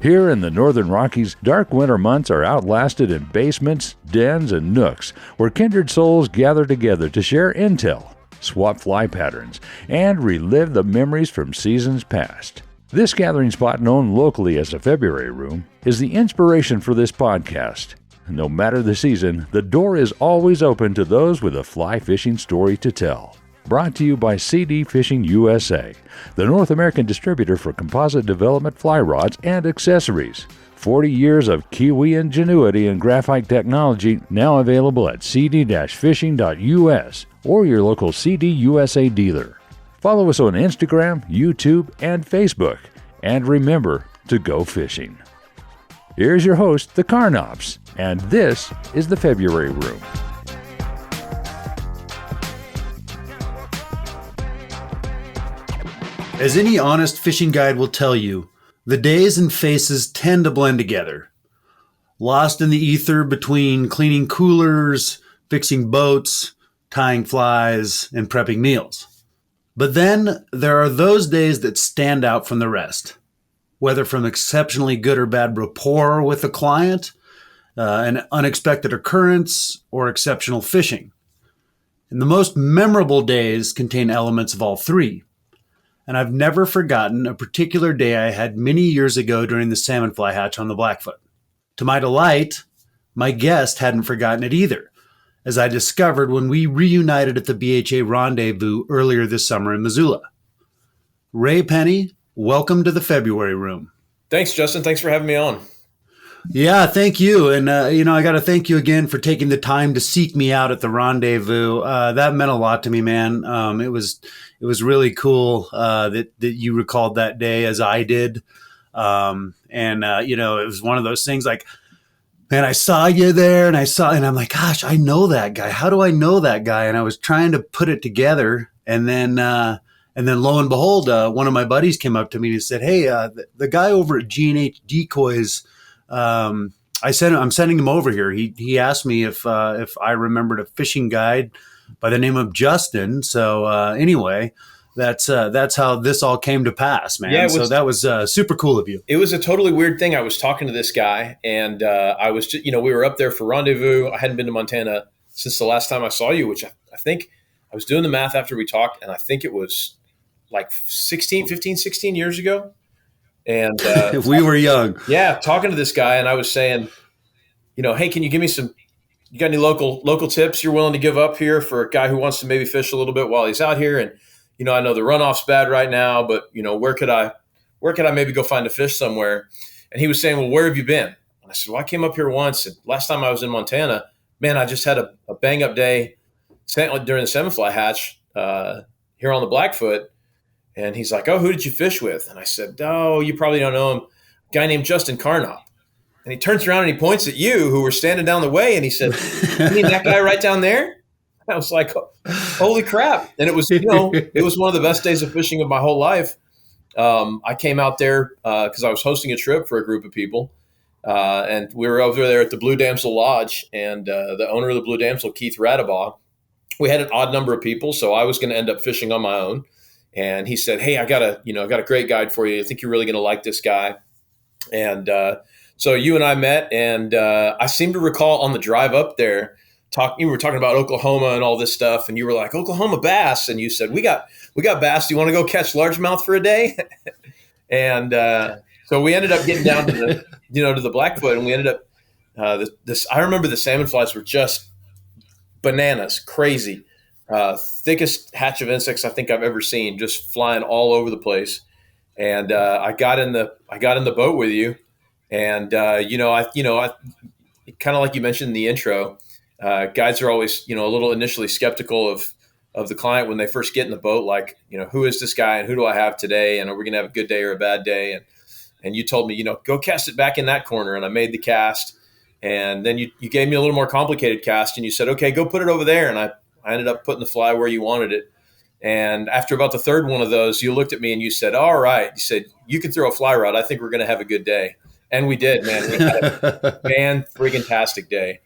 Here in the Northern Rockies, dark winter months are outlasted in basements, dens, and nooks where kindred souls gather together to share intel, swap fly patterns, and relive the memories from seasons past. This gathering spot, known locally as the February Room, is the inspiration for this podcast. No matter the season, the door is always open to those with a fly fishing story to tell. Brought to you by CD Fishing USA, the North American distributor for composite development fly rods and accessories. 40 years of Kiwi ingenuity and graphite technology, now available at cd-fishing.us or your local CD USA dealer. Follow us on Instagram, YouTube, and Facebook. And remember to go fishing. Here's your host, the Carnops, and this is the February Room. As any honest fishing guide will tell you, the days and faces tend to blend together. Lost in the ether between cleaning coolers, fixing boats, tying flies, and prepping meals. But then there are those days that stand out from the rest. Whether from exceptionally good or bad rapport with a client, an unexpected occurrence, or exceptional fishing. And the most memorable days contain elements of all three. And I've never forgotten a particular day I had many years ago during the salmon fly hatch on the Blackfoot. To my delight, my guest hadn't forgotten it either, as I discovered when we reunited at the BHA Rendezvous earlier this summer in Missoula. Ray Penny, welcome to the February Room. Thanks, Justin. Thanks for having me on. Yeah, thank you. And, I got to thank you again for taking the time to seek me out at the Rendezvous. That meant a lot to me, man. It was really cool that you recalled that day as I did. It was one of those things like, man, I saw you there and I'm like, gosh, I know that guy. How do I know that guy? And I was trying to put it together. And then lo and behold, one of my buddies came up to me and said, hey, the guy over at G&H Decoys, I'm sending him over here. He asked me if I remembered a fishing guide by the name of Justin. So anyway, that's how this all came to pass, man. Yeah, so that was super cool of you. It was a totally weird thing. I was talking to this guy, and I was just, we were up there for Rendezvous. I hadn't been to Montana since the last time I saw you, which I think I was doing the math after we talked, and I think it was like 16 years ago. And we were young. Yeah, talking to this guy, and I was saying, hey, can you give me you got any local tips you're willing to give up here for a guy who wants to maybe fish a little bit while he's out here? And, I know the runoff's bad right now, but, where could I maybe go find a fish somewhere? And he was saying, well, where have you been? And I said, well, I came up here once. And last time I was in Montana, man, I just had a bang up day during the salmon fly hatch here on the Blackfoot. And he's like, oh, who did you fish with? And I said, oh, you probably don't know him. A guy named Justin Carnop. And he turns around and he points at you, who were standing down the way. And he said, you mean that guy right down there? I was like, holy crap. And it was, it was one of the best days of fishing of my whole life. I came out there because I was hosting a trip for a group of people. And we were over there at the Blue Damsel Lodge. And the owner of the Blue Damsel, Keith Radabaugh, we had an odd number of people. So I was going to end up fishing on my own. And he said, hey, I got a great guide for you. I think you're really going to like this guy. And so you and I met, and I seem to recall on the drive up there, you were talking about Oklahoma and all this stuff, and you were like, Oklahoma bass. And you said, we got bass. Do you want to go catch largemouth for a day? And so we ended up getting down to the Blackfoot, and we ended up I remember the salmon flies were just bananas, crazy. Thickest hatch of insects I think I've ever seen, just flying all over the place. And I got in the boat with you, and I kind of like you mentioned in the intro, guides are always a little initially skeptical of the client when they first get in the boat, like who is this guy and who do I have today, and are we gonna have a good day or a bad day? And you told me go cast it back in that corner, and I made the cast, and then you gave me a little more complicated cast, and you said, okay, go put it over there, and I ended up putting the fly where you wanted it. And after about the third one of those, you looked at me and you said, all right. You said, you can throw a fly rod. I think we're going to have a good day. And we did, man. We had a fan-friggin-tastic day.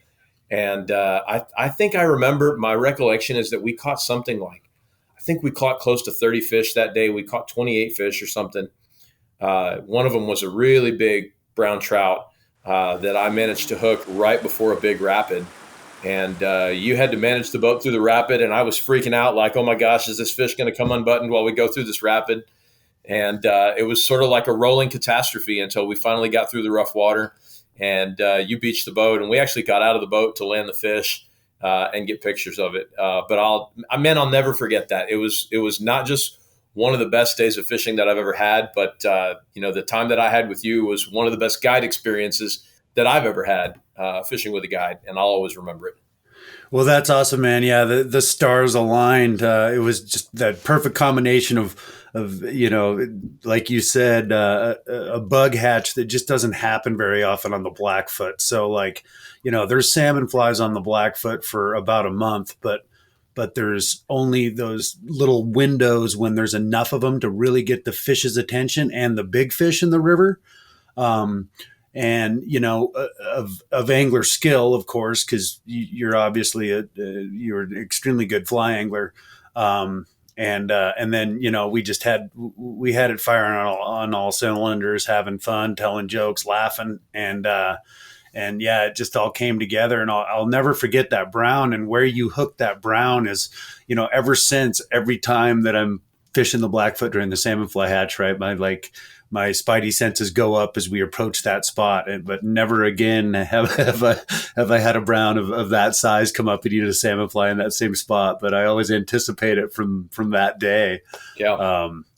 And I think I remember, my recollection is that we caught something like, I think we caught close to 30 fish that day. We caught 28 fish or something. One of them was a really big brown trout that I managed to hook right before a big rapid. And you had to manage the boat through the rapid, and I was freaking out like, oh my gosh, is this fish going to come unbuttoned while we go through this rapid? And it was sort of like a rolling catastrophe until we finally got through the rough water, and you beached the boat, and we actually got out of the boat to land the fish and get pictures of it. But I'll never forget that. It was not just one of the best days of fishing that I've ever had, but the time that I had with you was one of the best guide experiences that I've ever had fishing with a guide, and I'll always remember it. Well, that's awesome, man. Yeah, the stars aligned. It was just that perfect combination of like you said, a bug hatch that just doesn't happen very often on the Blackfoot. So like, there's salmon flies on the Blackfoot for about a month, but there's only those little windows when there's enough of them to really get the fish's attention and the big fish in the river. And of angler skill, of course, because you're obviously you're an extremely good fly angler. And then we had it firing on all cylinders, having fun, telling jokes, laughing, and yeah, it just all came together. And I'll never forget that brown, and where you hooked that brown is, ever since, every time that I'm fishing the Blackfoot during the salmon fly hatch, right, my spidey senses go up as we approach that spot, but never again have I had a brown of that size come up and eat a salmon fly in that same spot. But I always anticipate it from that day,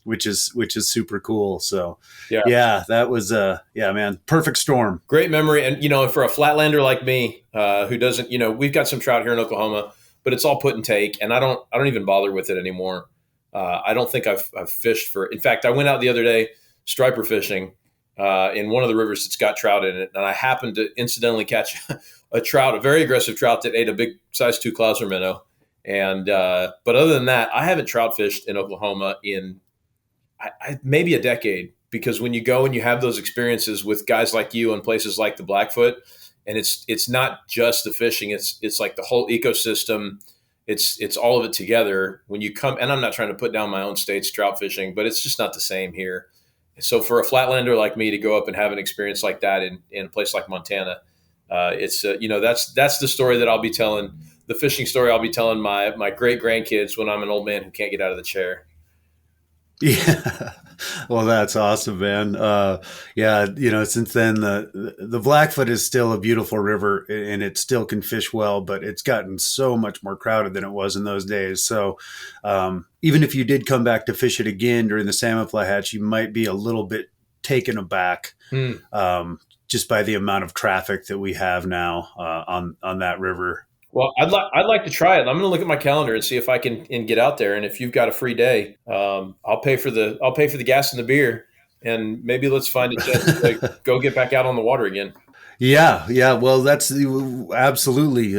which is super cool. So yeah, that was man, perfect storm. Great memory, and for a flatlander like me, who doesn't, we've got some trout here in Oklahoma, but it's all put and take, and I don't even bother with it anymore. I don't think I've fished for. In fact, I went out the other day striper fishing in one of the rivers that's got trout in it, and I happened to incidentally catch a very aggressive trout that ate a big size 2 Clouser minnow. And but other than that, I haven't trout fished in Oklahoma in maybe a decade, because when you go and you have those experiences with guys like you in places like the Blackfoot, and it's not just the fishing, it's like the whole ecosystem. It's all of it together when you come. And I'm not trying to put down my own state's trout fishing, but it's just not the same here. So for a flatlander like me to go up and have an experience like that in a place like Montana, it's that's the story that I'll be telling, the fishing story I'll be telling my great grandkids when I'm an old man who can't get out of the chair. Yeah. Well, that's awesome, man. Since then the Blackfoot is still a beautiful river, and it still can fish well, but it's gotten so much more crowded than it was in those days. So even if you did come back to fish it again during the salmon fly hatch, you might be a little bit taken aback just by the amount of traffic that we have now on that river. Well, I'd like to try it. I'm going to look at my calendar and see if I can get out there. And if you've got a free day, I'll pay for the gas and the beer, and maybe let's find a chance to go get back out on the water again. Yeah. Well, that's absolutely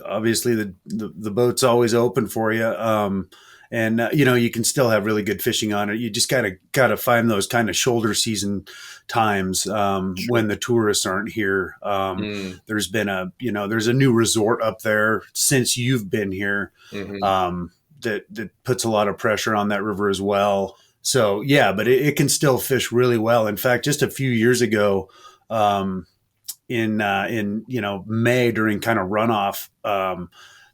obviously the boat's always open for you. And you can still have really good fishing on it. You just got to find those kind of shoulder season times when the tourists aren't here. There's been there's a new resort up there since you've been here that puts a lot of pressure on that river as well. So yeah, but it can still fish really well. In fact, just a few years ago, in May during kind of runoff,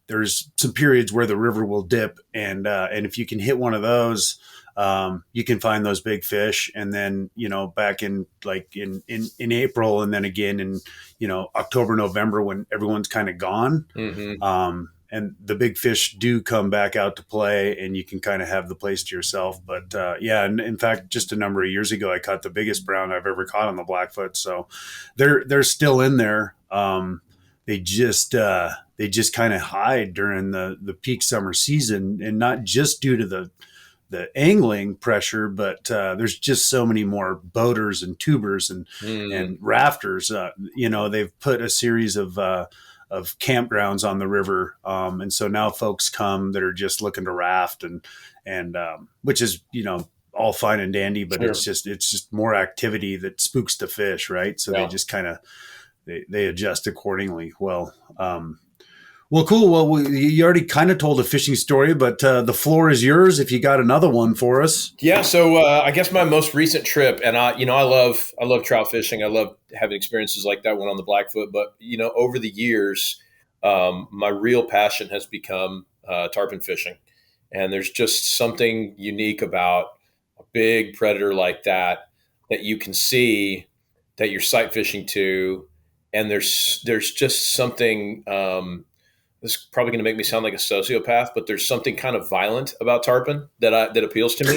there's some periods where the river will dip, and if you can hit one of those, you can find those big fish. And then back in April, and then again in October, November, when everyone's kind of gone, and the big fish do come back out to play, and you can kind of have the place to yourself. But and in fact, just a number of years ago, I caught the biggest brown I've ever caught on the Blackfoot. So they're still in there. They just kind of hide during the peak summer season, and not just due to the angling pressure, but there's just so many more boaters and tubers and rafters. They've put a series of campgrounds on the river, and so now folks come that are just looking to raft, and which is all fine and dandy, but it's just more activity that spooks the fish, right? So they just kind of they adjust accordingly. Well, Well, cool. Well, you already kind of told a fishing story, but the floor is yours if you got another one for us. Yeah, so I guess my most recent trip, and I love trout fishing. I love having experiences like that one on the Blackfoot. But over the years, my real passion has become tarpon fishing, and there's just something unique about a big predator like that you can see, that you're sight fishing to, and there's just something. This is probably going to make me sound like a sociopath, but there's something kind of violent about tarpon that appeals to me.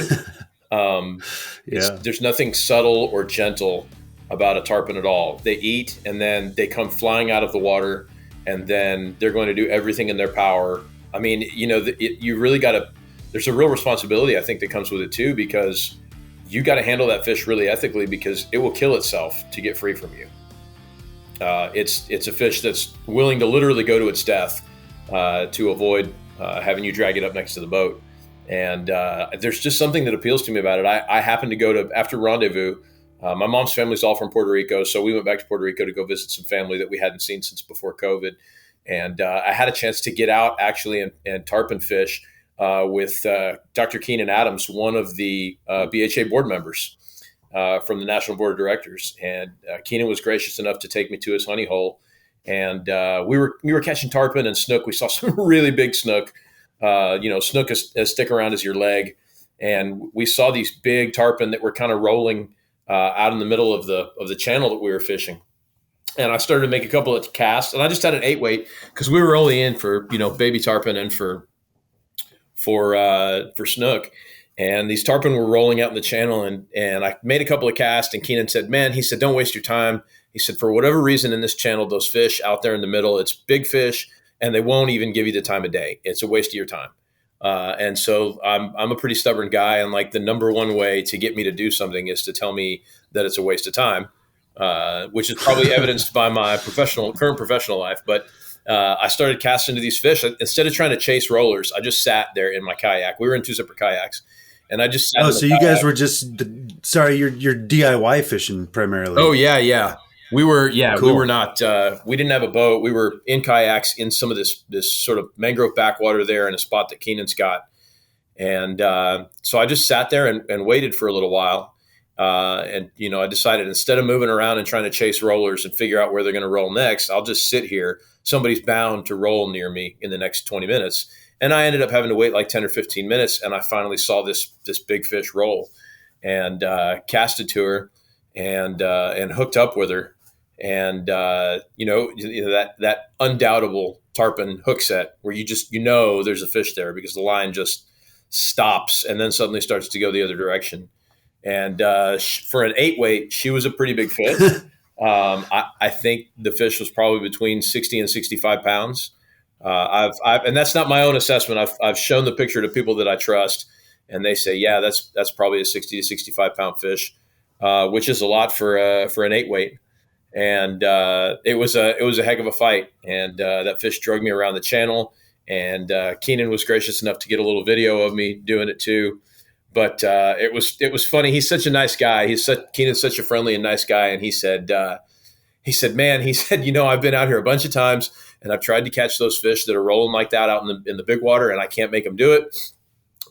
Yeah. There's nothing subtle or gentle about a tarpon at all. They eat and then they come flying out of the water, and then they're going to do everything in their power. I mean, you really got to. There's a real responsibility, I think, that comes with it too, because you got to handle that fish really ethically, because it will kill itself to get free from you. It's a fish that's willing to literally go to its death to avoid having you drag it up next to the boat. And there's just something that appeals to me about it. I happened to go to, after Rendezvous, my mom's family's all from Puerto Rico, so we went back to Puerto Rico to go visit some family that we hadn't seen since before COVID. And I had a chance to get out actually and tarpon fish with Dr. Keenan Adams, one of the BHA board members from the National Board of Directors. And Keenan was gracious enough to take me to his honey hole. And we were catching tarpon and snook. We saw some really big snook. Snook is as thick around as your leg. And we saw these big tarpon that were kind of rolling out in the middle of the channel that we were fishing. And I started to make a couple of casts, and I just had an 8-weight because we were only in for, baby tarpon and for snook. And these tarpon were rolling out in the channel, and I made a couple of casts, and Keenan said, man, he said, don't waste your time. He said, for whatever reason in this channel, those fish out there in the middle, it's big fish, and they won't even give you the time of day. It's a waste of your time. And so I'm a pretty stubborn guy, and like the number one way to get me to do something is to tell me that it's a waste of time, which is probably evidenced by my current professional life. But I started casting to these fish. Instead of trying to chase rollers, I just sat there in my kayak. We were in 2 separate kayaks, and I just sat. Oh, so you guys were just you're DIY fishing primarily. Oh yeah. We were, Cool. We were not, we didn't have a boat. We were in kayaks in some of this sort of mangrove backwater there in a spot that Keenan's got. And so I just sat there and waited for a little while. I decided instead of moving around and trying to chase rollers and figure out where they're going to roll next, I'll just sit here. Somebody's bound to roll near me in the next 20 minutes. And I ended up having to wait like 10 or 15 minutes. And I finally saw this big fish roll, and casted to her and hooked up with her. And that undoubtable tarpon hook set where you just there's a fish there because the line just stops and then suddenly starts to go the other direction. And for an 8-weight, she was a pretty big fish. I think the fish was probably between 60 and 65 pounds. And that's not my own assessment. I've shown the picture to people that I trust, and they say, yeah, that's probably a 60 to 65 pound fish, which is a lot for an 8-weight. And it was a heck of a fight. And that fish dragged me around the channel. And Keenan was gracious enough to get a little video of me doing it too. But it was funny. He's such a nice guy. Keenan's such a friendly and nice guy. And he said, man, I've been out here a bunch of times, and I've tried to catch those fish that are rolling like that out in the big water, and I can't make them do it.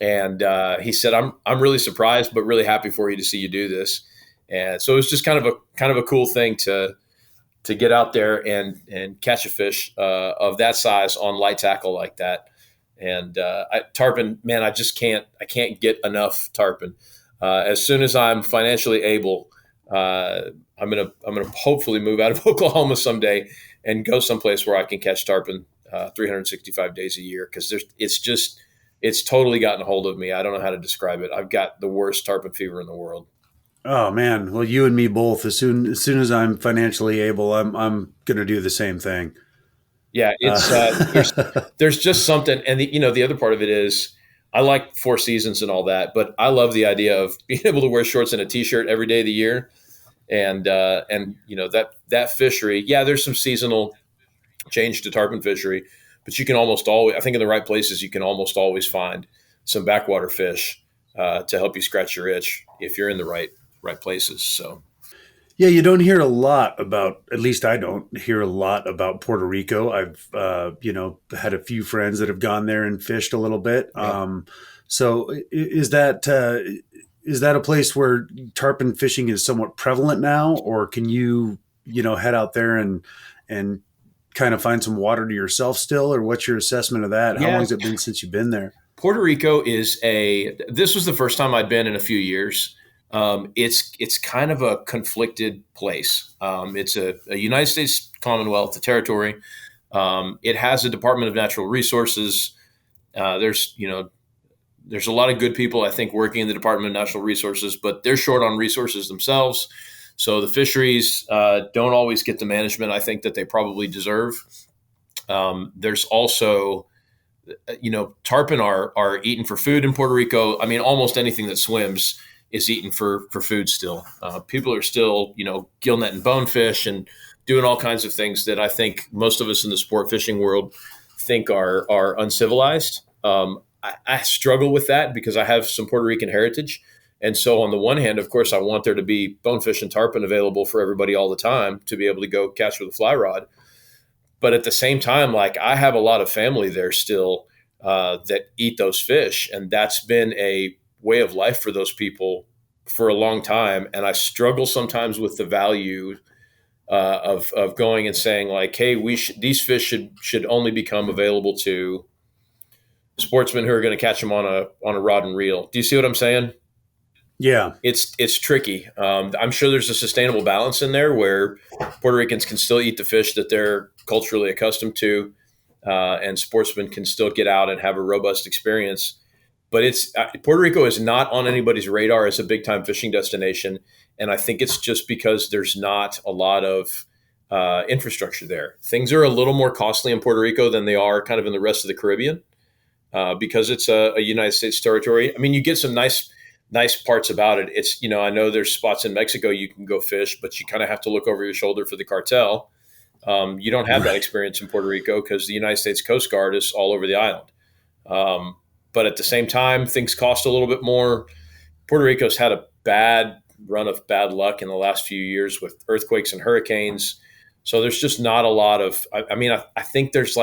And he said, I'm really surprised, but really happy for you to see you do this. And so it was just kind of a cool thing to get out there and catch a fish of that size on light tackle like that. And tarpon, man, I can't get enough tarpon. As soon as I'm financially able, I'm gonna hopefully move out of Oklahoma someday and go someplace where I can catch tarpon 365 days a year, because it's totally gotten a hold of me. I don't know how to describe it. I've got the worst tarpon fever in the world. Oh man, well, you and me both. As soon as I'm financially able, I'm gonna do the same thing. Yeah, it's there's just something, and the other part of it is I like Four Seasons and all that, but I love the idea of being able to wear shorts and a t-shirt every day of the year, and that fishery. Yeah, there's some seasonal change to tarpon fishery, but you can almost always, I think, in the right places, you can almost always find some backwater fish to help you scratch your itch if you're in the right places. So. Yeah, you don't hear a lot about, at least I don't hear a lot about Puerto Rico. I've, had a few friends that have gone there and fished a little bit. Yeah. So is that a place where tarpon fishing is somewhat prevalent now, or can you, head out there and kind of find some water to yourself still, or what's your assessment of that? How long Yeah. has it been since you've been there? Puerto Rico this was the first time I'd been in a few years. It's kind of a conflicted place. It's a United States Commonwealth, a territory. It has a Department of Natural Resources. There's a lot of good people, I think, working in the Department of Natural Resources, but they're short on resources themselves. So the fisheries don't always get the management I think that they probably deserve. There's also, tarpon are eaten for food in Puerto Rico. I mean, almost anything that swims is eaten for food still. People are still, gill net and bonefish and doing all kinds of things that I think most of us in the sport fishing world think are uncivilized. I struggle with that because I have some Puerto Rican heritage. And so on the one hand, of course, I want there to be bonefish and tarpon available for everybody all the time to be able to go catch with a fly rod. But at the same time, like I have a lot of family there still that eat those fish. And that's been a way of life for those people for a long time. And I struggle sometimes with the value of going and saying like, hey, these fish should only become available to sportsmen who are going to catch them on a rod and reel. Do you see what I'm saying? Yeah. It's tricky. I'm sure there's a sustainable balance in there where Puerto Ricans can still eat the fish that they're culturally accustomed to, and sportsmen can still get out and have a robust experience. But Puerto Rico is not on anybody's radar as a big time fishing destination, and I think it's just because there's not a lot of infrastructure there. Things are a little more costly in Puerto Rico than they are kind of in the rest of the Caribbean because it's a United States territory. I mean, you get some nice parts about it. It's, I know there's spots in Mexico you can go fish, but you kind of have to look over your shoulder for the cartel. You don't have that experience in Puerto Rico because the United States Coast Guard is all over the island. But at the same time, things cost a little bit more. Puerto Rico's had a bad run of bad luck in the last few years with earthquakes and hurricanes. So there's just not a lot of, I think there's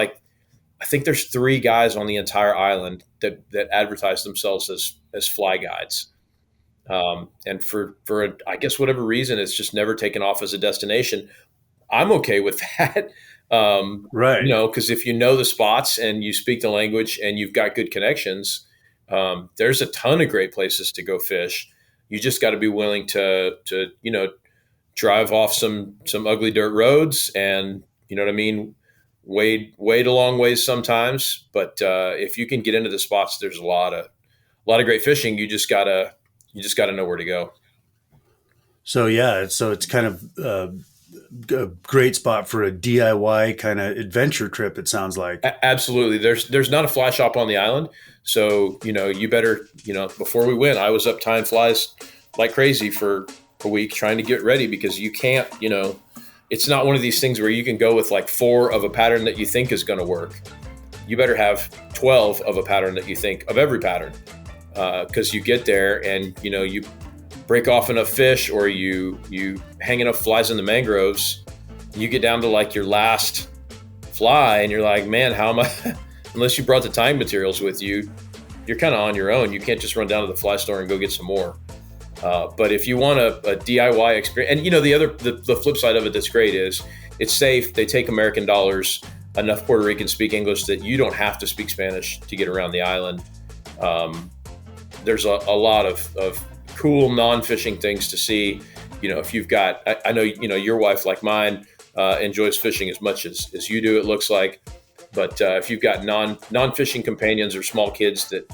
three guys on the entire island that advertise themselves as fly guides. And for I guess whatever reason, it's just never taken off as a destination. I'm okay with that. Right. Because if you know the spots and you speak the language and you've got good connections, there's a ton of great places to go fish. You just got to be willing to drive off some ugly dirt roads and, you know what I mean, wade a long ways sometimes. But if you can get into the spots, there's a lot of great fishing. You just gotta know where to go. So yeah, it's kind of a great spot for a DIY kind of adventure trip. It sounds like. Absolutely. There's not a fly shop on the island, so you better before we went, I was up tying flies like crazy for a week trying to get ready because you can't it's not one of these things where you can go with like 4 of a pattern that you think is going to work. You better have 12 of a pattern that you think of every pattern because you get there and you break off enough fish or you hang enough flies in the mangroves, you get down to like your last fly and you're like, man, how am I, unless you brought the tying materials with you, you're kind of on your own. You can't just run down to the fly store and go get some more. But if you want a DIY experience, and the flip side of it that's great is it's safe. They take American dollars. Enough Puerto Ricans speak English that you don't have to speak Spanish to get around the island. There's a lot of cool non-fishing things to see. If you've got, I know, your wife like mine enjoys fishing as much as you do, it looks like. But if you've got non-fishing companions or small kids that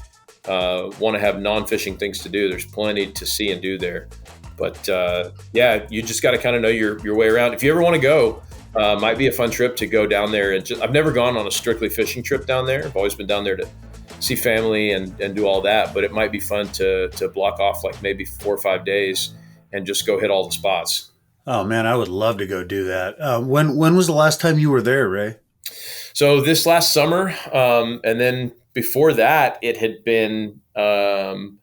want to have non-fishing things to do, there's plenty to see and do there. But you just got to kind of know your way around. If you ever want to go, might be a fun trip to go down there. And I've never gone on a strictly fishing trip down there. I've always been down there to see family and do all that. But it might be fun to block off like maybe 4 or 5 days and just go hit all the spots. Oh man, I would love to go do that. When was the last time you were there, Ray? So this last summer, and then before that, it had been over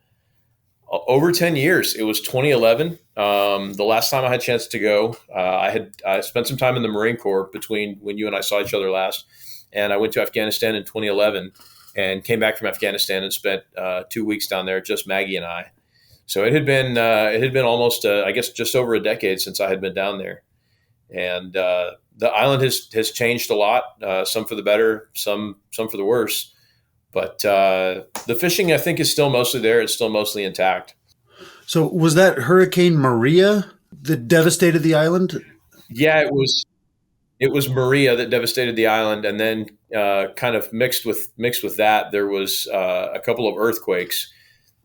10 years. It was 2011, The last time I had a chance to go, I spent some time in the Marine Corps between when you and I saw each other last, and I went to Afghanistan in 2011 and came back from Afghanistan and spent 2 weeks down there, just Maggie and I. So it had been almost I guess just over a decade since I had been down there, and the island has changed a lot, some for the better, some for the worse. But the fishing, I think, is still mostly there. It's still mostly intact. So was that Hurricane Maria that devastated the island? Yeah, it was Maria that devastated the island, and then kind of mixed with that, there was a couple of earthquakes,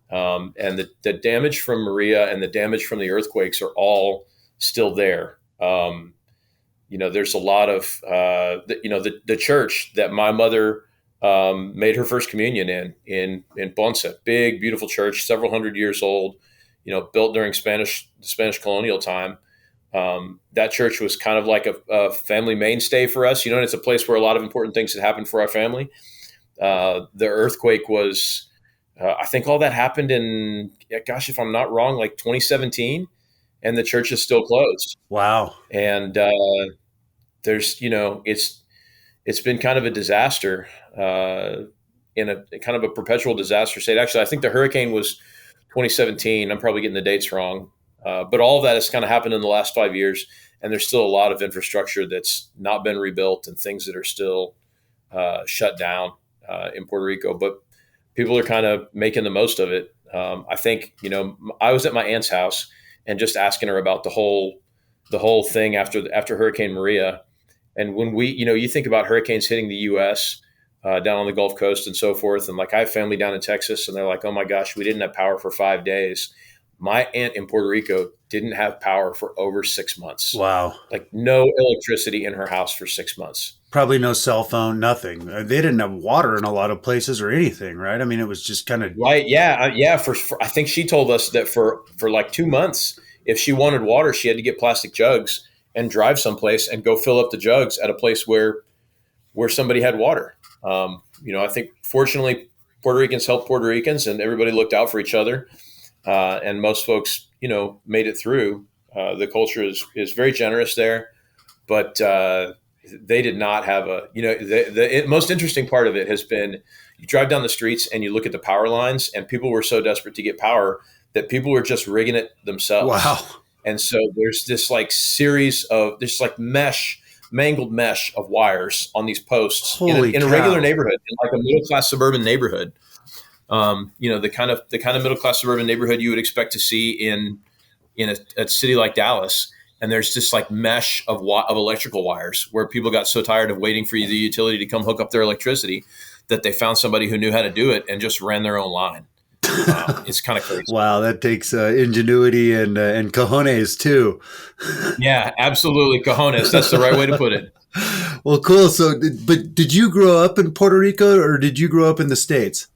and the damage from Maria and the damage from the earthquakes are all still there. There's a lot of the church that my mother made her first communion in Ponce, big beautiful church, several hundred years old. Built during Spanish colonial time. That church was kind of like a family mainstay for us, and it's a place where a lot of important things had happened for our family. The earthquake was, I think all that happened in, gosh, if I'm not wrong, like 2017, and the church is still closed. Wow. And there's, it's been kind of a disaster, in a kind of a perpetual disaster state. Actually, I think the hurricane was 2017. I'm probably getting the dates wrong. But all of that has kind of happened in the last 5 years, and there's still a lot of infrastructure that's not been rebuilt and things that are still shut down in Puerto Rico. But people are kind of making the most of it. I think, I was at my aunt's house and just asking her about the whole thing after Hurricane Maria. And when you think about hurricanes hitting the U.S., down on the Gulf Coast and so forth. And like, I have family down in Texas, and they're like, oh my gosh, we didn't have power for 5 days. My aunt in Puerto Rico didn't have power for over 6 months. Wow. Like, no electricity in her house for 6 months. Probably no cell phone, nothing. They didn't have water in a lot of places or anything, right? I mean, it was just kind of... Right. Yeah. For I think she told us that for like 2 months, if she wanted water, she had to get plastic jugs and drive someplace and go fill up the jugs at a place where somebody had water. I think fortunately Puerto Ricans helped Puerto Ricans, and everybody looked out for each other. And most folks, made it through. The culture is very generous there, but they did not have the most interesting part of it has been, you drive down the streets and you look at the power lines, and people were so desperate to get power that people were just rigging it themselves. Wow. And so there's this series of this mangled mesh of wires on these posts in a regular neighborhood, in like a middle-class suburban neighborhood. The kind of middle-class suburban neighborhood you would expect to see in a city like Dallas. And there's this mesh of electrical wires where people got so tired of waiting for the utility to come hook up their electricity that they found somebody who knew how to do it and just ran their own line. It's kind of crazy. Wow, that takes ingenuity and cojones too. Yeah, absolutely, cojones. That's the right way to put it. Well, cool. So, but did you grow up in Puerto Rico, or did you grow up in the States?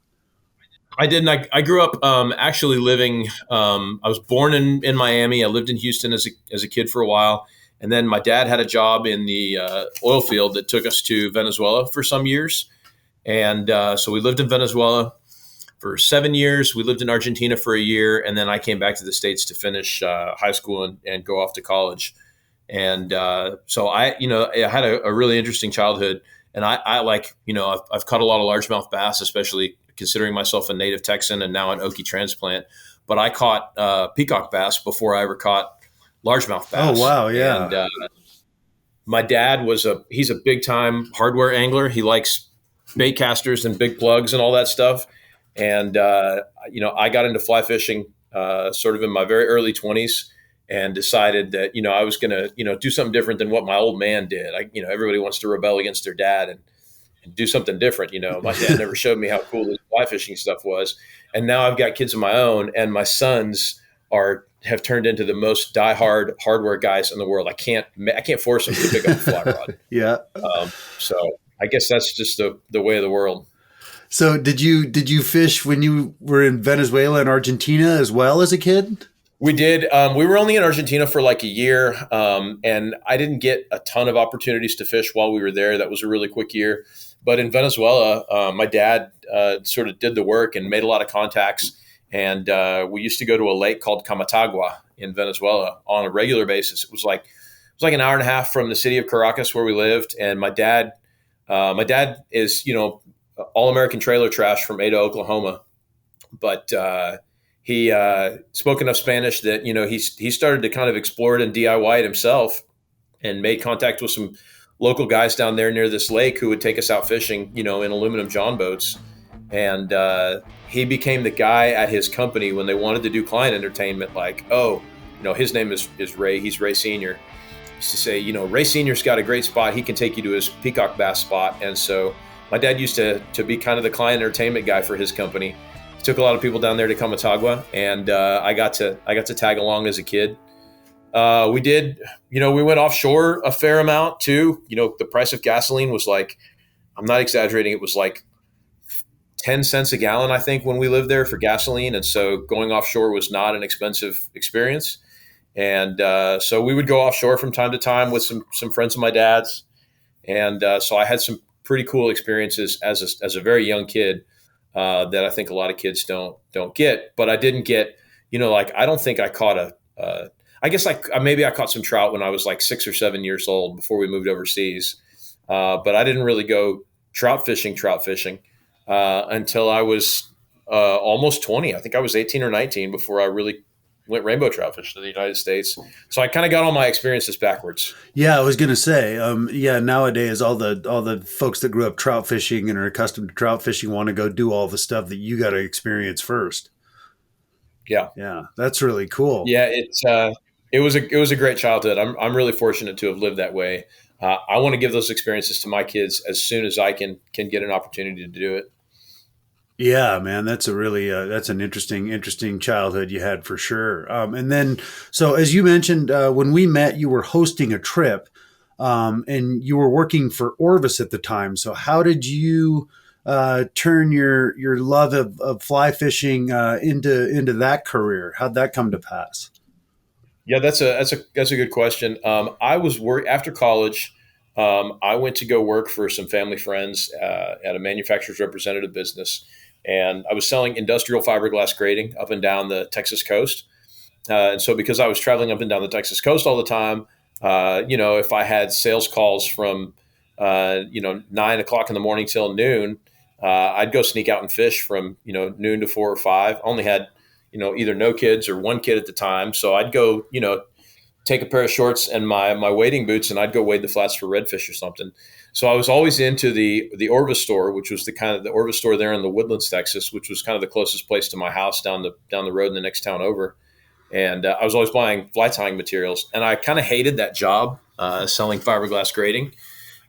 I didn't. I grew up actually living. I was born in Miami. I lived in Houston as a kid for a while, and then my dad had a job in the oil field that took us to Venezuela for some years, and so we lived in Venezuela for 7 years. We lived in Argentina for a year, and then I came back to the States to finish high school and go off to college. And so I had a really interesting childhood, and I've caught a lot of largemouth bass, especially considering myself a native Texan and now an Okie transplant. But I caught peacock bass before I ever caught largemouth bass. Oh, wow. Yeah. And my dad he's a big time hardware angler. He likes bait casters and big plugs and all that stuff. And, I got into fly fishing sort of in my very early 20s and decided that, I was going to, do something different than what my old man did. Everybody wants to rebel against their dad and do something different. My dad never showed me how cool this fly fishing stuff was. And now I've got kids of my own, and my sons have turned into the most diehard hardware guys in the world. I can't force them to pick up a fly rod. Yeah. So I guess that's just the way of the world. So did you fish when you were in Venezuela and Argentina as well as a kid? We did. We were only in Argentina for like a year, and I didn't get a ton of opportunities to fish while we were there. That was a really quick year. But in Venezuela, my dad sort of did the work and made a lot of contacts. And we used to go to a lake called Camatagua. in Venezuela on a regular basis. It was like an hour and a half from the city of Caracas where we lived, and my dad is all American trailer trash from Ada, Oklahoma, but he spoke enough Spanish that he started to kind of explore it and DIY it himself, and made contact with some local guys down there near this lake who would take us out fishing, in aluminum john boats. And he became the guy at his company when they wanted to do client entertainment. Like, oh, his name is Ray. He's Ray Senior. He used to say, Ray Senior's got a great spot. He can take you to his peacock bass spot. And so my dad used to be kind of the client entertainment guy for his company. He took a lot of people down there to Camatagua, and I got to tag along as a kid. We did, we went offshore a fair amount too. The price of gasoline was like, I'm not exaggerating, it was like 10 cents a gallon, I think, when we lived there for gasoline. And so going offshore was not an expensive experience. And so we would go offshore from time to time with some friends of my dad's. And so I had some pretty cool experiences as a very young kid that I think a lot of kids don't get. But I didn't get, I don't think I caught I guess maybe I caught some trout when I was like 6 or 7 years old before we moved overseas. But I didn't really go trout fishing until I was almost 20. I think I was 18 or 19 before I really went rainbow trout fishing to the United States. So I kind of got all my experiences backwards. Yeah, I was going to say, nowadays all the folks that grew up trout fishing and are accustomed to trout fishing want to go do all the stuff that you got to experience first. Yeah, that's really cool. Yeah, it was a great childhood. I'm really fortunate to have lived that way. I want to give those experiences to my kids as soon as I can get an opportunity to do it. Yeah, man, that's a really that's an interesting childhood you had for sure. And then, so as you mentioned, when we met, you were hosting a trip, and you were working for Orvis at the time. So how did you turn your love of fly fishing into that career? How'd that come to pass? Yeah, that's a good question. I was after college. I went to go work for some family friends at a manufacturer's representative business, and I was selling industrial fiberglass grating up and down the Texas coast. And so, because I was traveling up and down the Texas coast all the time, if I had sales calls from 9 o'clock in the morning till noon, I'd go sneak out and fish from noon to 4 or 5. Only had either no kids or one kid at the time, so I'd go take a pair of shorts and my wading boots, and I'd go wade the flats for redfish or something. So I was always into the Orvis store, which was the Orvis store there in the Woodlands, Texas, which was kind of the closest place to my house down the road in the next town over. And I was always buying fly tying materials, and I kind of hated that job selling fiberglass grating.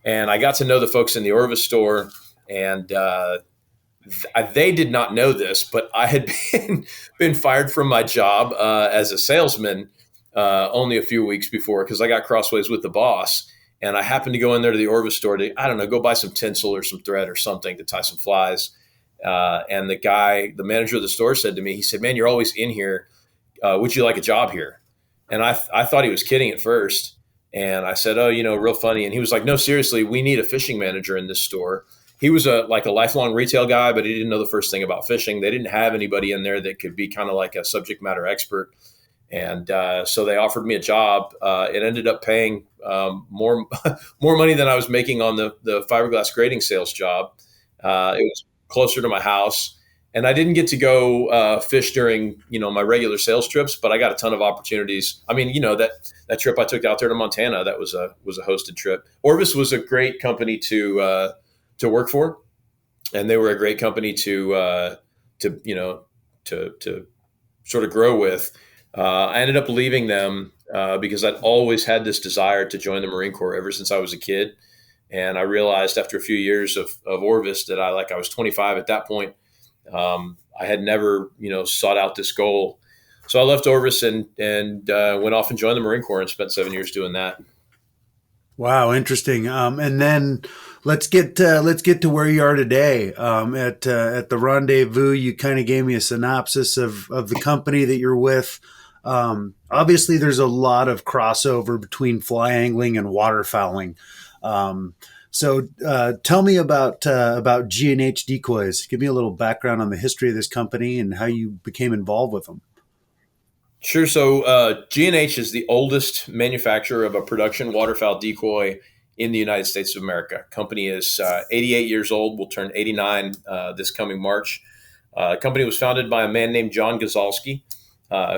And I got to know the folks in the Orvis store, and they did not know this, but I had been fired from my job as a salesman only a few weeks before, because I got crossways with the boss, and I happened to go in there to the Orvis store to, I don't know, go buy some tinsel or some thread or something to tie some flies. And the manager of the store said to me, he said, "Man, you're always in here. Would you like a job here?" And I thought he was kidding at first. And I said, "Oh, real funny." And he was like, "No, seriously, we need a fishing manager in this store." He was a lifelong retail guy, but he didn't know the first thing about fishing. They didn't have anybody in there that could be kind of like a subject matter expert. And so they offered me a job. It ended up paying more money than I was making on the fiberglass grating sales job. It was closer to my house, and I didn't get to go fish during my regular sales trips, but I got a ton of opportunities. I mean, that trip I took out there to Montana, that was a hosted trip. Orvis was a great company to work for, and they were a great company to sort of grow with. I ended up leaving them because I'd always had this desire to join the Marine Corps ever since I was a kid. And I realized after a few years of Orvis that I was 25 at that point. I had never, sought out this goal. So I left Orvis and went off and joined the Marine Corps and spent 7 years doing that. Wow, interesting. And then let's get to where you are today. At the Rendezvous, you kind of gave me a synopsis of the company that you're with. Obviously, there's a lot of crossover between fly angling and waterfowling. So tell me about G&H Decoys. Give me a little background on the history of this company and how you became involved with them. Sure. So G&H is the oldest manufacturer of a production waterfowl decoy in the United States of America. Company is 88 years old. Will turn 89 this coming March. The company was founded by a man named John Gazalski,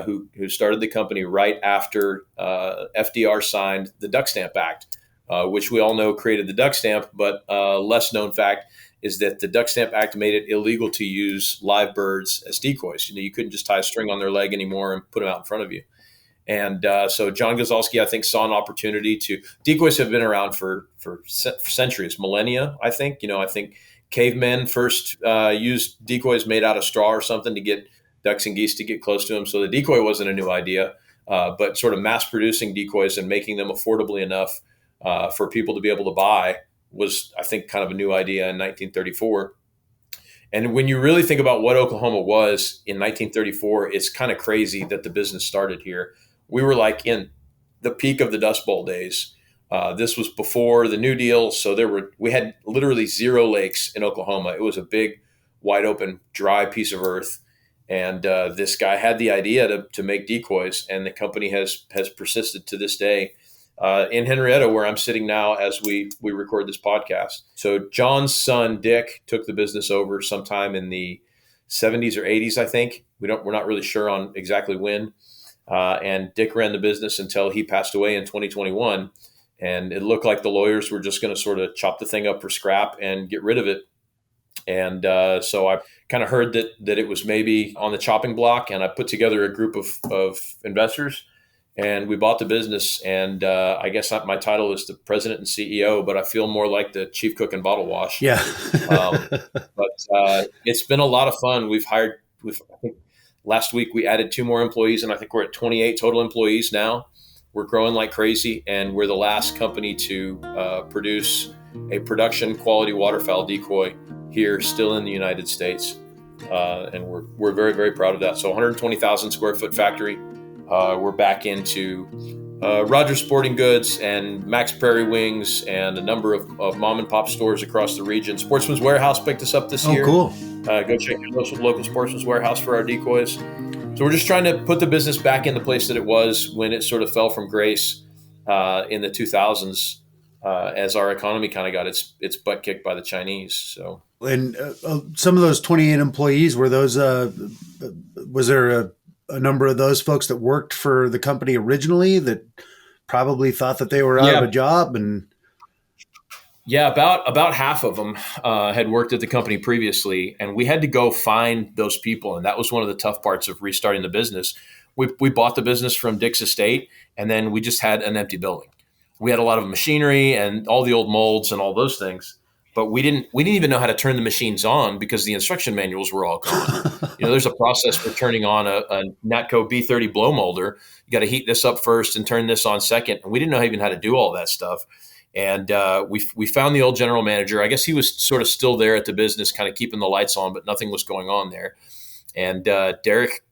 who started the company right after FDR signed the Duck Stamp Act, which we all know created the duck stamp. But less known fact is that the Duck Stamp Act made it illegal to use live birds as decoys. You couldn't just tie a string on their leg anymore and put them out in front of you. And so John Gazalski, I think, saw an opportunity to. Decoys have been around for centuries, millennia. I think. I think cavemen first used decoys made out of straw or something to get ducks and geese to get close to them. So the decoy wasn't a new idea, but sort of mass producing decoys and making them affordably enough for people to be able to buy was, I think, kind of a new idea in 1934. And when you really think about what Oklahoma was in 1934, it's kind of crazy that the business started here. We were like in the peak of the Dust Bowl days. This was before the New Deal, so we had literally zero lakes in Oklahoma. It was a big, wide open, dry piece of earth. And this guy had the idea to make decoys, and the company has persisted to this day. In Henrietta, where I'm sitting now as we record this podcast. So John's son Dick took the business over sometime in the 70s or 80s, I think. We're not really sure on exactly when. And Dick ran the business until he passed away in 2021. And it looked like the lawyers were just going to sort of chop the thing up for scrap and get rid of it. And so I kind of heard that it was maybe on the chopping block, and I put together a group of investors. And we bought the business, and I guess my title is the president and CEO, but I feel more like the chief cook and bottle wash. Yeah. But it's been a lot of fun. I think last week we added 2 more employees, and I think we're at 28 total employees now. We're growing like crazy, and we're the last company to produce a production quality waterfowl decoy here, still in the United States. And we're very, very proud of that. So 120,000 square foot factory. We're back into Rogers Sporting Goods and Max Prairie Wings and a number of mom and pop stores across the region. Sportsman's Warehouse picked us up this year. Oh, cool. Go check out local Sportsman's Warehouse for our decoys. So we're just trying to put the business back in the place that it was when it sort of fell from grace in the 2000s as our economy kind of got its butt kicked by the Chinese. So, and some of those 28 employees, were those was there a number of those folks that worked for the company originally that probably thought that they were out of a job? And yeah, about half of them had worked at the company previously, and we had to go find those people. And that was one of the tough parts of restarting the business. We bought the business from Dick's estate, and then we just had an empty building. We had a lot of machinery and all the old molds and all those things, but we didn't even know how to turn the machines on because the instruction manuals were all gone. There's a process for turning on a Natco B30 blow molder. You got to heat this up first and turn this on second. And we didn't know even how to do all that stuff. And we found the old general manager. I guess he was sort of still there at the business, kind of keeping the lights on, but nothing was going on there. And Derek,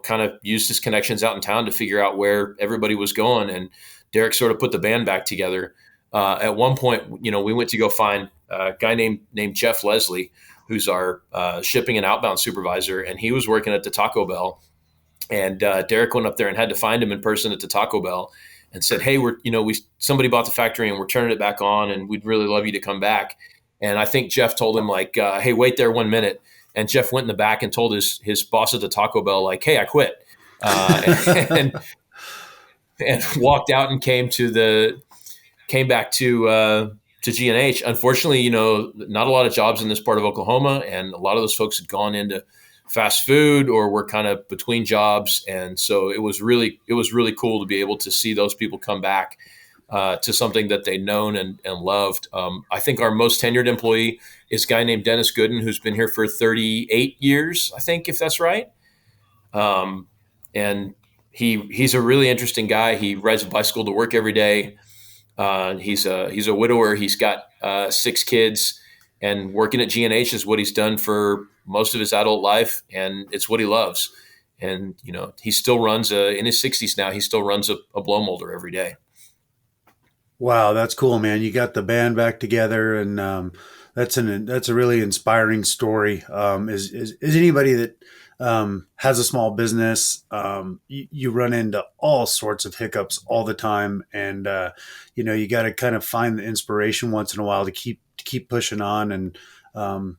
kind of used his connections out in town to figure out where everybody was going. And Derek sort of put the band back together. At one point, we went to go find a guy named Jeff Leslie, who's our shipping and outbound supervisor, and he was working at the Taco Bell. And Derek went up there and had to find him in person at the Taco Bell and said, "Hey, somebody bought the factory and we're turning it back on, and we'd really love you to come back." And I think Jeff told him "Hey, wait there 1 minute." And Jeff went in the back and told his boss at the Taco Bell, "Hey, I quit," and walked out and came back to G&H. Unfortunately, not a lot of jobs in this part of Oklahoma, and a lot of those folks had gone into fast food or were kind of between jobs. And so it was really cool to be able to see those people come back to something that they'd known and loved. I think our most tenured employee is a guy named Dennis Gooden, who's been here for 38 years, I think, if that's right. And he's a really interesting guy. He rides a bicycle to work every day. He's a widower. He's got 6 kids, and working at G&H is what he's done for most of his adult life, and it's what he loves. And he still runs in his 60s now. He still runs a blow molder every day. Wow, that's cool, man! You got the band back together, and that's a really inspiring story. Is anybody that has a small business, you run into all sorts of hiccups all the time, and you got to kind of find the inspiration once in a while to keep pushing on. And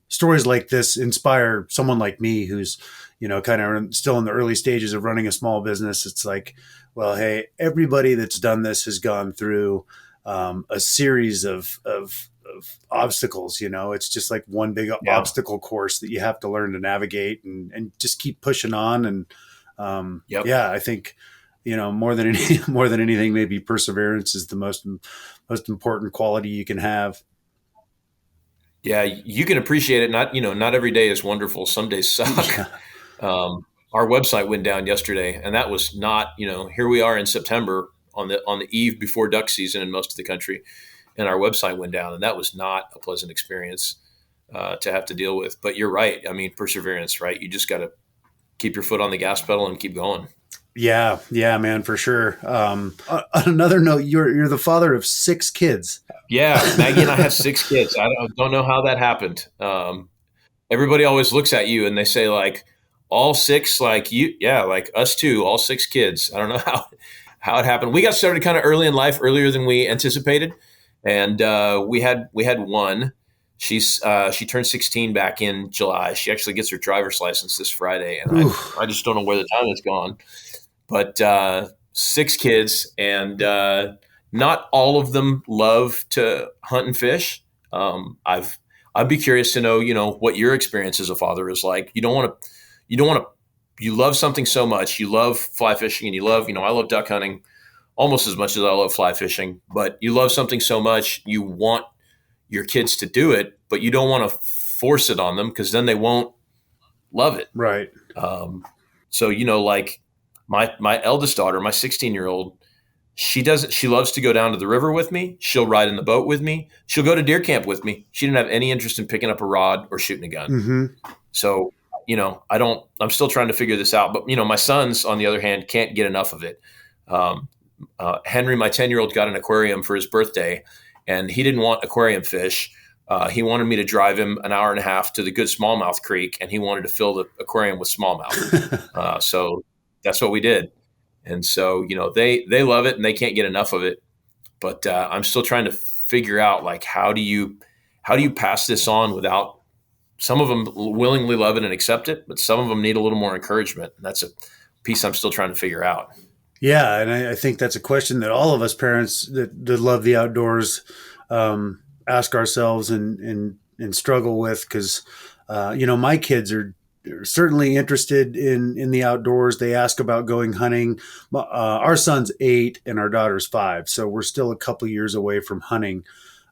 stories like this inspire someone like me who's kind of still in the early stages of running a small business. It's like, well, hey, everybody that's done this has gone through a series of obstacles. It's just like one big Yeah. obstacle course that you have to learn to navigate, and just keep pushing on. And Yep. yeah, I think more than anything, maybe perseverance is the most important quality you can have. Yeah. You can appreciate it. Not every day is wonderful. Some days suck. Yeah. Our website went down yesterday, and that was not, here we are in September on the eve before duck season in most of the country, and our website went down, and that was not a pleasant experience to have to deal with. But you're right. I mean, perseverance, right? You just got to keep your foot on the gas pedal and keep going. Yeah, man, for sure. On another note, you're the father of 6 kids. Yeah, Maggie and I have 6 kids. I don't know how that happened. Everybody always looks at you and they say like, all 6, like you, yeah, like us too, all 6 kids. I don't know how it happened. We got started kind of early in life, earlier than we anticipated, and we had one. She turned 16 back in July. She actually gets her driver's license this Friday, and I just don't know where the time has gone. But 6 kids, and not all of them love to hunt and fish. I'd be curious to know, what your experience as a father is like. You love something so much. You love fly fishing, and I love duck hunting almost as much as I love fly fishing. But you love something so much, you want your kids to do it, but you don't want to force it on them because then they won't love it. Right. Um, so like my eldest daughter, my 16-year-old, she loves to go down to the river with me. She'll ride in the boat with me. She'll go to deer camp with me. She didn't have any interest in picking up a rod or shooting a gun. Mm-hmm. So, I'm still trying to figure this out. But, my sons, on the other hand, can't get enough of it. Henry, my 10-year-old, got an aquarium for his birthday, and he didn't want aquarium fish. He wanted me to drive him an hour and a half to the good smallmouth creek, and he wanted to fill the aquarium with smallmouth. So that's what we did. And so, they love it and they can't get enough of it. But I'm still trying to figure out, like, how do you pass this on without, some of them willingly love it and accept it, but some of them need a little more encouragement. And that's a piece I'm still trying to figure out. Yeah, and I think that's a question that all of us parents that love the outdoors ask ourselves and struggle with, because my kids are certainly interested in the outdoors. They ask about going hunting. Our son's 8 and our daughter's 5, so we're still a couple years away from hunting.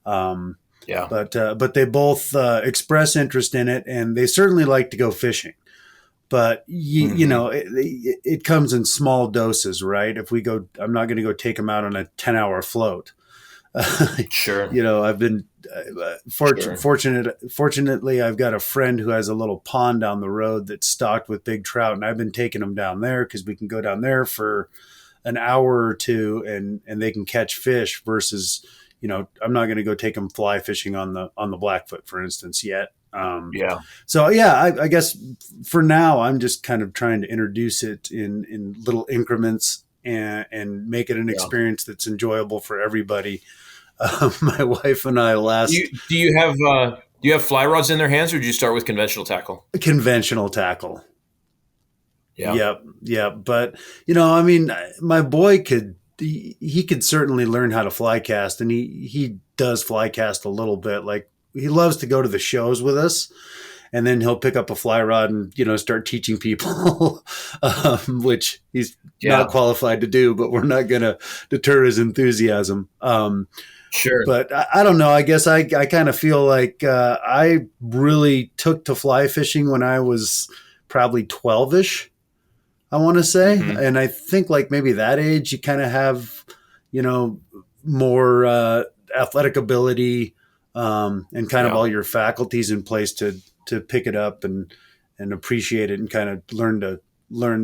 Yeah. But they both express interest in it, and they certainly like to go fishing. But it comes in small doses, right? If we go, I'm not going to go take them out on a 10-hour float. Sure. I've been fortunately, I've got a friend who has a little pond down the road that's stocked with big trout, and I've been taking them down there because we can go down there for an hour or two and they can catch fish versus, I'm not going to go take them fly fishing on the Blackfoot, for instance, yet. Yeah. So yeah, I guess for now I'm just kind of trying to introduce it in little increments and make it an experience that's enjoyable for everybody. My wife and I Do you have fly rods in their hands, or do you start with conventional tackle? Conventional tackle. Yeah. Yep. But I mean, my boy he could certainly learn how to fly cast, and he does fly cast a little bit. Like, he loves to go to the shows with us, and then he'll pick up a fly rod and start teaching people, which he's not qualified to do. But we're not going to deter his enthusiasm. Sure. But I don't know. I guess I kind of feel like I really took to fly fishing when I was probably 12-ish, I want to say. Mm-hmm. And I think like maybe that age, you kind of have, more athletic ability and kind of all your faculties in place to pick it up and appreciate it and kind of learn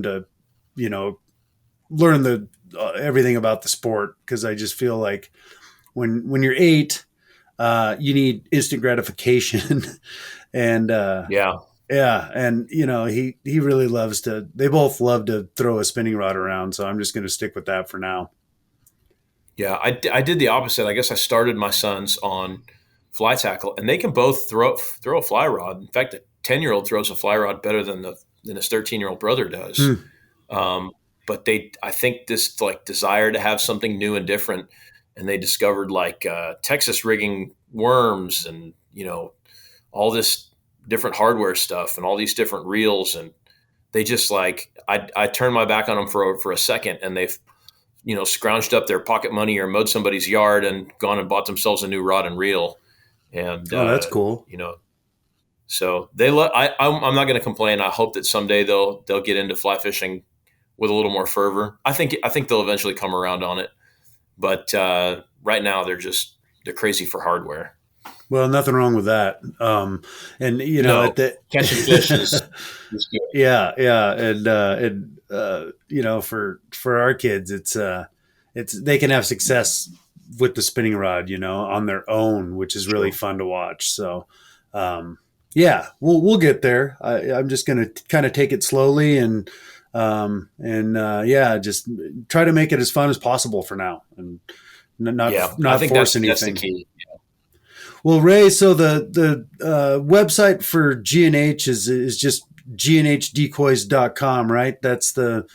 the everything about the sport. Because I just feel like when you're 8, you need instant gratification and Yeah, and he really loves to. They both love to throw a spinning rod around, so I'm just going to stick with that for now. Yeah, I did the opposite. I guess I started my sons on fly tackle, and they can both throw a fly rod. In fact, a 10-year-old throws a fly rod better than his 13-year-old brother does. Hmm. But I think this like desire to have something new and different, and they discovered like Texas rigging worms, and all this different hardware stuff, and all these different reels, and they just like I turned my back on them for a second, and they've scrounged up their pocket money or mowed somebody's yard and gone and bought themselves a new rod and reel. And, Oh, that's cool. So I'm not going to complain. I hope that someday they'll get into fly fishing with a little more fervor. I think they'll eventually come around on it. But right now they're crazy for hardware. Well, nothing wrong with that. And catching fish is good. Yeah, and for our kids, it's they can have success with the spinning rod, on their own, which is really fun to watch. So, yeah, we'll get there. I'm just going to kind of take it slowly and just try to make it as fun as possible for now, and not force anything. That's the key. Well, Ray, so the website for G&H is just G&HDecoys.com, right? That's the...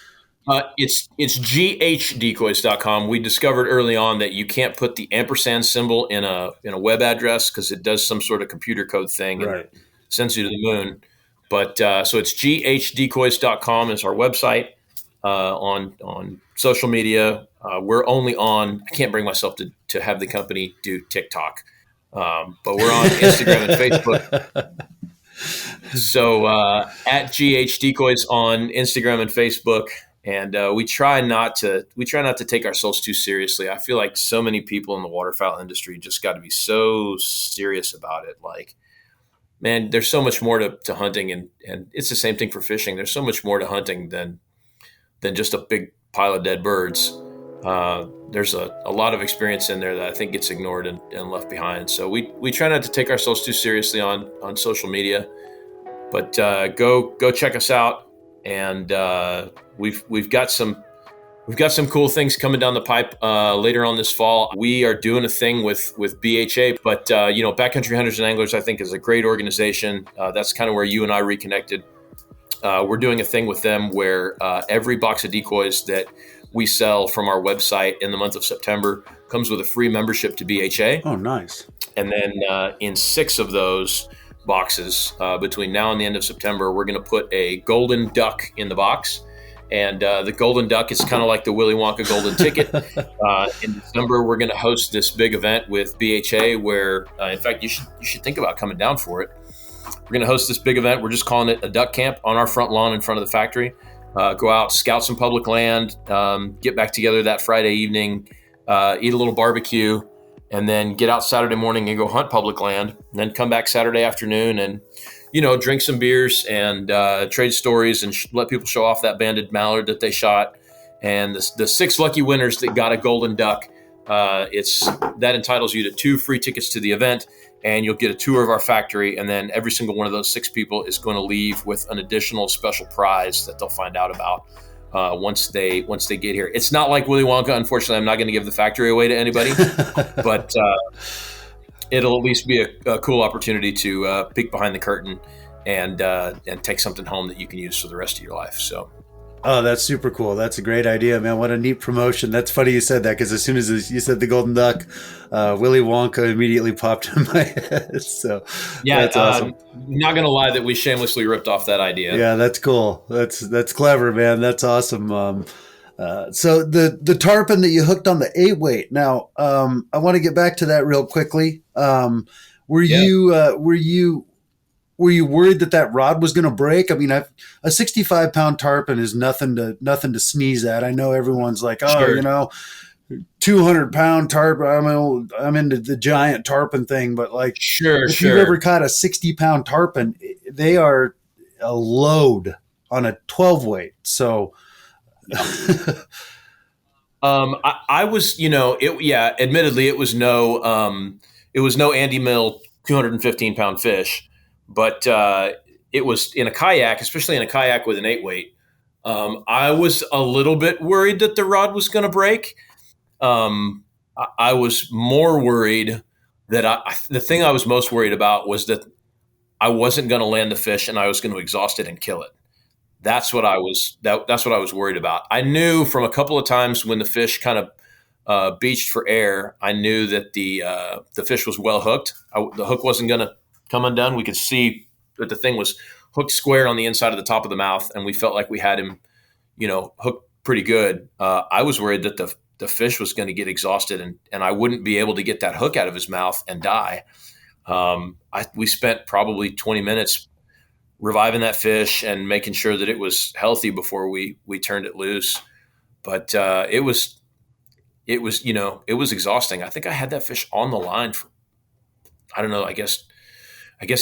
It's GHDecoys.com. We discovered early on that you can't put the ampersand symbol in a web address because it does some sort of computer code thing and sends you to the moon. But so it's GHDecoys.com is our website. On social media, we're only on... I can't bring myself to have the company do TikTok. But we're on Instagram and Facebook. So at GH Decoys on Instagram and Facebook, and we try not to take ourselves too seriously. I feel like so many people in the waterfowl industry just got to be so serious about it. Like, man, there's so much more to hunting, and it's the same thing for fishing. There's so much more to hunting than just a big pile of dead birds. There's a lot of experience in there that I think gets ignored and left behind. So we try not to take ourselves too seriously on social media, but go check us out. And we've got some cool things coming down the pipe later on this fall. We are doing a thing with BHA, but Backcountry Hunters and Anglers I think is a great organization. That's kind of where you and I reconnected. We're doing a thing with them where every box of decoys that we sell from our website in the month of September comes with a free membership to BHA. Oh, nice. And then in 6 of those boxes between now and the end of September, we're going to put a golden duck in the box. And the golden duck is kind of like the Willy Wonka golden ticket. In December, we're going to host this big event with BHA where, in fact, you should think about coming down for it. We're going to host this big event. We're just calling it a duck camp on our front lawn in front of the factory. Go out, scout some public land, get back together that Friday evening, eat a little barbecue, and then get out Saturday morning and go hunt public land, and then come back Saturday afternoon and, drink some beers and trade stories and let people show off that banded mallard that they shot. And the 6 lucky winners that got a golden duck, that entitles you to 2 free tickets to the event, and you'll get a tour of our factory. And then every single one of those 6 people is going to leave with an additional special prize that they'll find out about once they get here. It's not like Willy Wonka. Unfortunately, I'm not going to give the factory away to anybody, but it'll at least be a cool opportunity to peek behind the curtain and take something home that you can use for the rest of your life. So. Oh, that's super cool. That's a great idea, man. What a neat promotion. That's funny you said that, because as soon as you said the golden duck, Willy Wonka immediately popped in my head. So yeah, that's awesome. Not going to lie that we shamelessly ripped off that idea. Yeah, that's cool. That's clever, man. That's awesome. So the tarpon that you hooked on the 8-weight. Now, I want to get back to that real quickly. Were you worried that rod was going to break? I mean, a 65-pound tarpon is nothing to sneeze at. I know everyone's like, oh, Sure. 200-pound tarpon. I'm into the giant tarpon thing, but like, if you've ever caught a 60-pound tarpon, they are a load on a 12-weight. So, I was, admittedly, it was no Andy Mill 215-pound fish. But it was in a kayak, especially in a kayak with an 8-weight. I was a little bit worried that the rod was going to break. I was more worried that the thing I was most worried about was that I wasn't going to land the fish and I was going to exhaust it and kill it. That's what I was. That's what I was worried about. I knew from a couple of times when the fish kind of beached for air, I knew that the fish was well hooked. The hook wasn't going to come undone. We could see that the thing was hooked square on the inside of the top of the mouth, and we felt like we had him, hooked pretty good. I was worried that the fish was going to get exhausted and I wouldn't be able to get that hook out of his mouth and die. We spent probably 20 minutes reviving that fish and making sure that it was healthy before we turned it loose. But it was exhausting. I think I had that fish on the line for, I don't know, I guess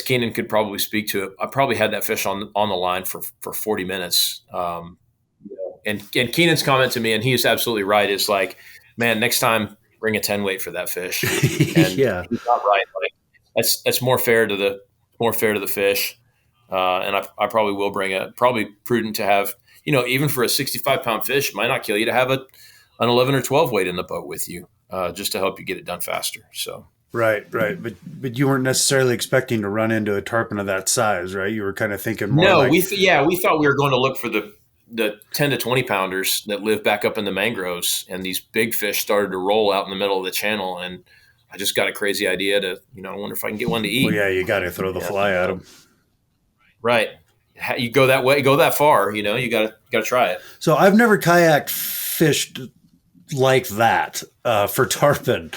Keenan could probably speak to it. I probably had that fish on the line for 40 minutes. And Keenan's comment to me, and he is absolutely right, is like, man, next time bring a 10-weight for that fish. And Yeah, he's not right. Like, that's more fair to the fish. And I probably will probably prudent to have, even for a 65-pound fish, it might not kill you to have an 11 or 12 weight in the boat with you, just to help you get it done faster. So. right. But you weren't necessarily expecting to run into a tarpon of that size, right? You were kind of thinking more. No, like, we thought we were going to look for the 10 to 20 pounders that live back up in the mangroves, and these big fish started to roll out in the middle of the channel, and I just got a crazy idea to, I wonder if I can get one to eat. Well, yeah, you got to throw the fly at them. Right. You go that way, go that far, you got to try it. So I've never kayak fished like that for tarpon.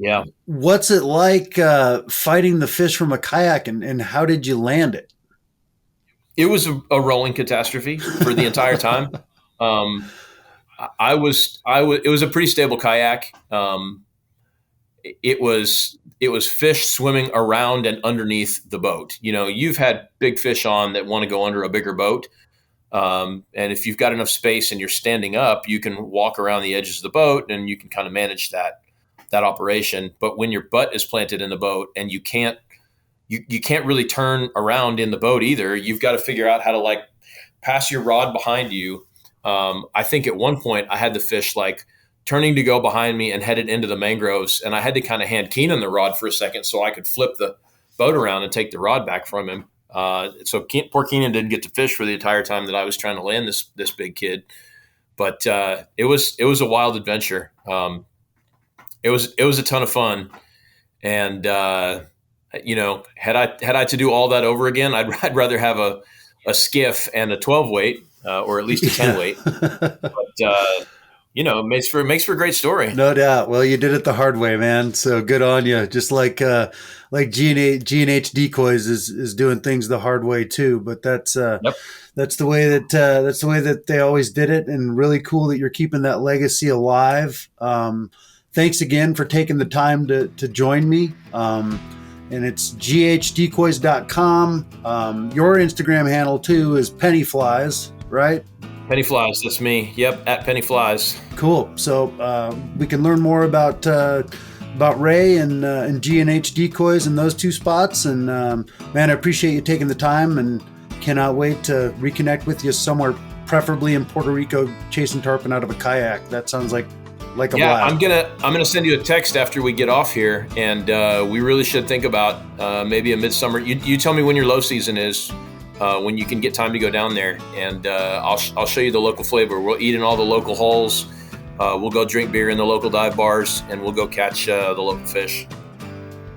Yeah. What's it like fighting the fish from a kayak, and how did you land it? It was a rolling catastrophe for the entire time. It was a pretty stable kayak. It was fish swimming around and underneath the boat. You've had big fish on that want to go under a bigger boat. And if you've got enough space and you're standing up, you can walk around the edges of the boat and you can kind of manage that operation. But when your butt is planted in the boat and you can't really turn around in the boat either, you've got to figure out how to pass your rod behind you. I think at one point I had the fish turning to go behind me and headed into the mangroves, and I had to kind of hand Keenan the rod for a second so I could flip the boat around and take the rod back from him. So poor Keenan didn't get to fish for the entire time that I was trying to land this big kid. But it was a wild adventure. It was a ton of fun, and had I to do all that over again, I'd rather have a skiff and a 12-weight or at least a 10-weight. But it makes for a great story. No doubt. Well, you did it the hard way, man. So good on you. Just like G&H Decoys is doing things the hard way too. But that's the way that they always did it, and really cool that you're keeping that legacy alive. Thanks again for taking the time to join me. And it's ghdecoys.com. Your Instagram handle too is Pennyflies, right? Pennyflies, that's me. Yep, at Pennyflies. Cool. So we can learn more about Ray and G&H Decoys in those two spots. And man, I appreciate you taking the time, and cannot wait to reconnect with you somewhere, preferably in Puerto Rico, chasing tarpon out of a kayak. That sounds like a blast. I'm gonna send you a text after we get off here, and we really should think about maybe a midsummer. You tell me when your low season is. When you can get time to go down there, and I'll show you the local flavor. We'll eat in all the local holes. We'll go drink beer in the local dive bars, and we'll go catch the local fish.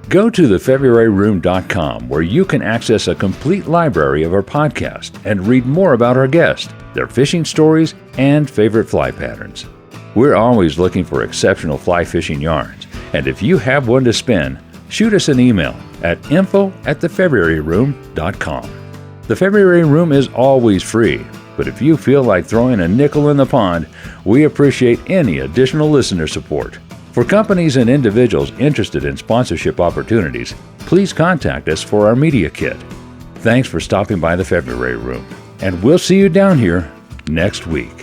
Go to thefebruaryroom.com, where you can access a complete library of our podcast and read more about our guests, their fishing stories, and favorite fly patterns. We're always looking for exceptional fly fishing yarns, and if you have one to spin, shoot us an email at info@thefebruaryroom.com. The February Room is always free, but if you feel like throwing a nickel in the pond, we appreciate any additional listener support. For companies and individuals interested in sponsorship opportunities, please contact us for our media kit. Thanks for stopping by the February Room, and we'll see you down here next week.